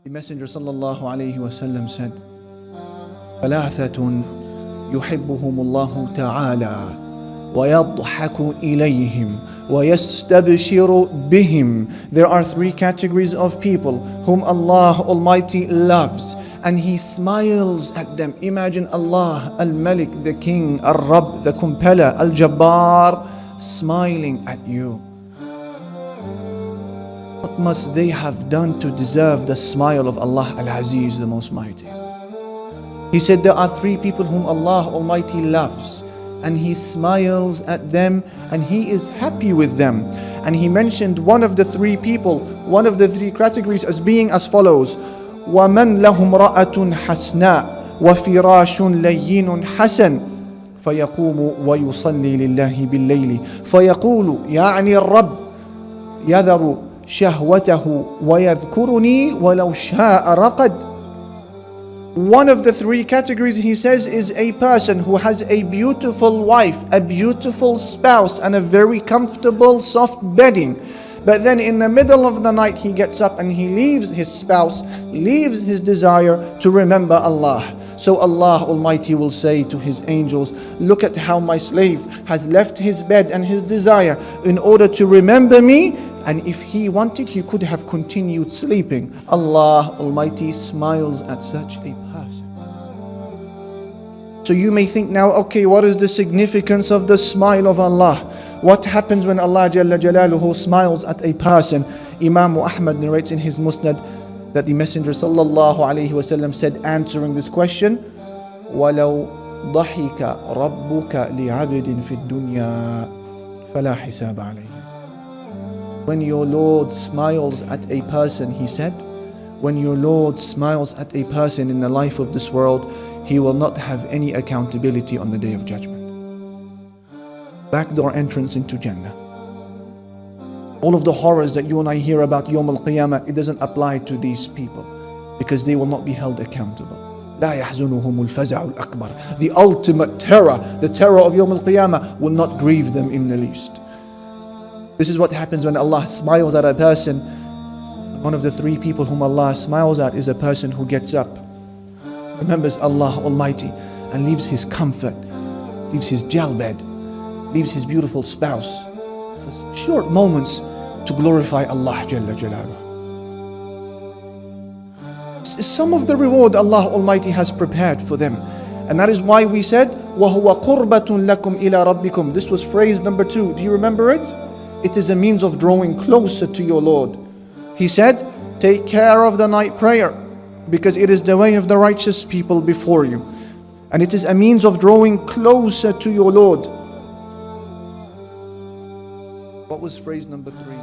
The Messenger sallallahu alayhi wasallam said, ثلاثة يحبهم الله تعالى ويضحك إليهم ويستبشر بهم. There are three categories of people whom Allah Almighty loves and He smiles at them. Imagine Allah, Al-Malik, the King, Al-Rabb, the Compeller, Al-Jabbar, smiling at you. What must they have done to deserve the smile of Allah Al-Aziz, the Most Mighty? He said there are three people whom Allah Almighty loves and He smiles at them and He is happy with them. And He mentioned one of the three people, one of the three categories as being as follows: وَمَنْ لَهُمْ رَأَةٌ حَسْنَاء وَفِرَاشٌ لَيِّنٌ حَسَنٌ فيقوم ويصلي لله بالليل فيقول يعني الرب يذر شهوته ويذكرني ولو شاء رقد. One of the three categories, he says, is a person who has a beautiful wife, a beautiful spouse, and a very comfortable soft bedding. But then in the middle of the night he gets up and he leaves his spouse, leaves his desire to remember Allah. So Allah Almighty will say to His angels, look at how my slave has left his bed and his desire in order to remember me. And if he wanted, he could have continued sleeping. Allah Almighty smiles at such a person. So you may think now, okay, what is the significance of the smile of Allah? What happens when Allah Jalla Jalaluhu smiles at a person? Imam Ahmad narrates in his Musnad that the Messenger sallallahu alayhi wasallam said, answering this question, وَلَوْ ضَحِكَ رَبُّكَ لِعَبْدٍ فِي الدُّنْيَا فَلَا حِسَابَ عَلَيْهِ. When your Lord smiles at a person, he said, when your Lord smiles at a person in the life of this world, He will not have any accountability on the Day of Judgment. Backdoor entrance into Jannah. All of the horrors that you and I hear about Yawm al-Qiyamah, it doesn't apply to these people because they will not be held accountable. لا يحزنهم الفزع الأكبر. The ultimate terror, the terror of Yawm al-Qiyamah will not grieve them in the least. This is what happens when Allah smiles at a person. One of the three people whom Allah smiles at is a person who gets up, remembers Allah Almighty, and leaves his comfort, leaves his jail bed, leaves his beautiful spouse for short moments to glorify Allah Jalla Jalaluhu. Some of the reward Allah Almighty has prepared for them. And that is why we said, وَهُوَ قُرْبَةٌ لَكُمْ إِلَىٰ رَبِّكُمْ. This was phrase number 2. Do you remember it? It is a means of drawing closer to your Lord. He said, take care of the night prayer because it is the way of the righteous people before you. And it is a means of drawing closer to your Lord. What was phrase number 3?